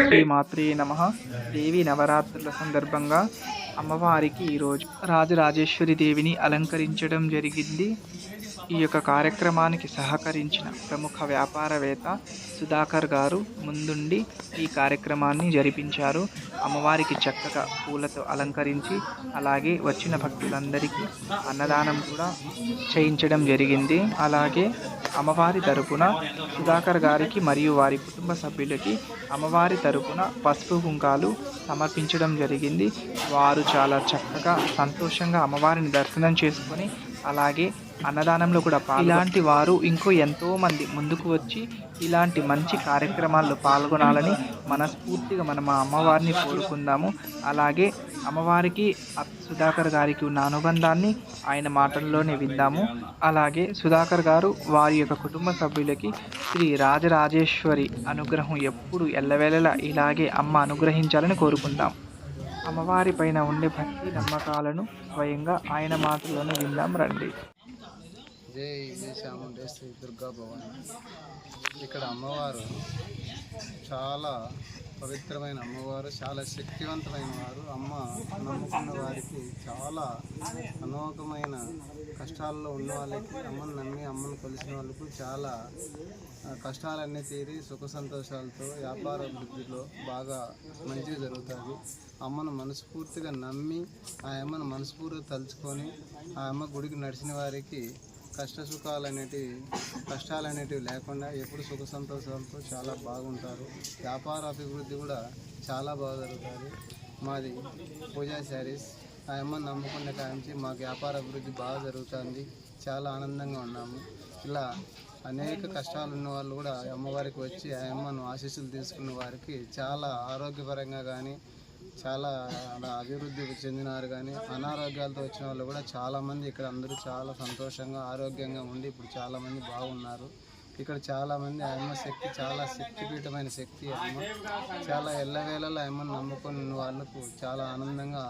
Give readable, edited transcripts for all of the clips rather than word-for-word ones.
శ్రీమాత్రే నమః. దేవి నవరాత్రుల సందర్భంగా అమ్మవారికి ఈరోజు రాజరాజేశ్వరి దేవిని అలంకరించడం జరిగింది. ఈ యొక్క కార్యక్రమానికి సహకరించిన ప్రముఖ వ్యాపారవేత్త సుధాకర్ గారు ముందుండి ఈ కార్యక్రమాన్ని జరిపించారు. అమ్మవారికి చక్కగా పూలతో అలంకరించి అలాగే వచ్చిన భక్తులందరికీ అన్నదానం కూడా చేయించడం జరిగింది. అలాగే అమ్మవారి తరపున సుధాకర్ గారికి మరియు వారి కుటుంబ సభ్యులకి అమ్మవారి తరపున పసుపు కుంకాలు సమర్పించడం జరిగింది. వారు చాలా చక్కగా సంతోషంగా అమ్మవారిని దర్శనం చేసుకొని అలాగే అన్నదానంలో కూడా ఇలాంటి వారు ఇంకో ఎంతోమంది ముందుకు వచ్చి ఇలాంటి మంచి కార్యక్రమాల్లో పాల్గొనాలని మనస్ఫూర్తిగా మనం ఆ అమ్మవారిని కోరుకుందాము. అలాగే అమ్మవారికి సుధాకర్ గారికి ఉన్న అనుబంధాన్ని ఆయన మాటల్లోనే విందాము. అలాగే సుధాకర్ గారు వారి యొక్క కుటుంబ సభ్యులకి శ్రీ రాజరాజేశ్వరి అనుగ్రహం ఎప్పుడు ఎల్లవేళలా ఇలాగే అమ్మ అనుగ్రహించాలని కోరుకుందాం. అమ్మవారి పైన ఉండే భక్తి నమ్మకాలను స్వయంగా ఆయన మాటల్లోనే విందాం రండి. జై చాముండేశ్వరి దుర్గా భవాని. ఇక్కడ అమ్మవారు చాలా పవిత్రమైన అమ్మవారు, చాలా శక్తివంతమైన వారు. అమ్మ నమ్ముకున్న వారికి చాలా అమోఘమైన కష్టాల్లో ఉన్న వాళ్ళకి అమ్మను నమ్మి అమ్మను కొలిసిన వాళ్ళకు చాలా కష్టాలన్నీ తీరి సుఖ సంతోషాలతో వ్యాపార అభివృద్ధిలో బాగా మంచిగా జరుగుతుంది. అమ్మను మనస్ఫూర్తిగా నమ్మి ఆ అమ్మను మనస్ఫూర్తిగా తలుచుకొని ఆ అమ్మ గుడికి నడిచిన వారికి కష్టాలు అనేటివి లేకుండా ఎప్పుడు సుఖ సంతోషాలతో చాలా బాగుంటారు. వ్యాపార అభివృద్ధి కూడా చాలా బాగా జరుగుతుంది. మాది పూజా శారీస్. ఆ అమ్మని నమ్ముకున్న కాంచి మాకు వ్యాపార అభివృద్ధి బాగా జరుగుతుంది. చాలా ఆనందంగా ఉన్నాము. ఇలా అనేక కష్టాలు ఉన్న వాళ్ళు కూడా అమ్మవారికి వచ్చి ఆ అమ్మను ఆశీస్సులు తీసుకున్న వారికి చాలా ఆరోగ్యపరంగా కానీ చాలా అభివృద్ధి చెందినారు. కానీ అనారోగ్యాలతో వచ్చిన వాళ్ళు కూడా చాలామంది ఇక్కడ అందరూ చాలా సంతోషంగా ఆరోగ్యంగా ఉండి ఇప్పుడు చాలామంది బాగున్నారు. ఇక్కడ చాలామంది అమ్మ శక్తి చాలా శక్తిపీఠమైన శక్తి అమ్మ. చాలా ఎల్లవేళలా అమ్మను నమ్ముకున్న వాళ్ళకు చాలా ఆనందంగా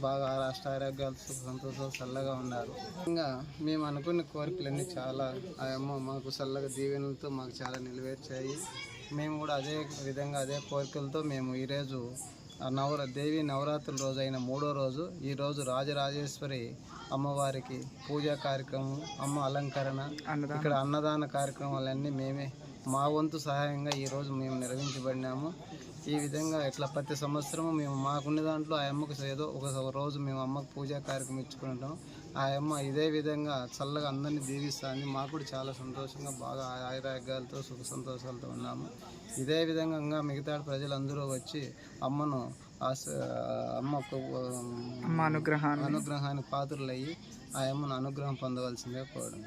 బాగా అష్టారోగ్యాలతో సంతోషాలు చల్లగా ఉన్నారు. ఇంకా మేము అనుకున్న కోరికలన్నీ చాలా ఆ అమ్మ మాకు చల్లగా దీవెనలతో మాకు చాలా నెరవేర్చాయి. మేము కూడా అదే విధంగా అదే కోరికలతో మేము ఈరోజు దేవి నవరాత్రుల రోజు అయిన 3వ రోజు ఈరోజు రాజరాజేశ్వరి అమ్మవారికి పూజా కార్యక్రమం, అమ్మ అలంకరణ, ఇక్కడ అన్నదాన కార్యక్రమాలన్నీ మేమే మా వంతు సహాయంగా ఈరోజు మేము నిర్వహించబడినాము. ఈ విధంగా ఇట్లా ప్రతి సంవత్సరము మేము మాకున్న దాంట్లో ఆ అమ్మకు ఏదో ఒక రోజు మేము అమ్మకు పూజా కార్యక్రమం ఇచ్చుకుంటాం. ఆ అమ్మ ఇదే విధంగా చల్లగా అందరినీ దీవిస్తుంది. మాకు కూడా చాలా సంతోషంగా బాగా ఆయురాగ్యాలతో సుఖ సంతోషాలతో ఉన్నాము. ఇదే విధంగా మిగతా ప్రజలందరూ వచ్చి అమ్మను అమ్మకు అనుగ్రహానికి పాత్రలయ్యి ఆ అమ్మను అనుగ్రహం పొందవలసిందే కోరడం.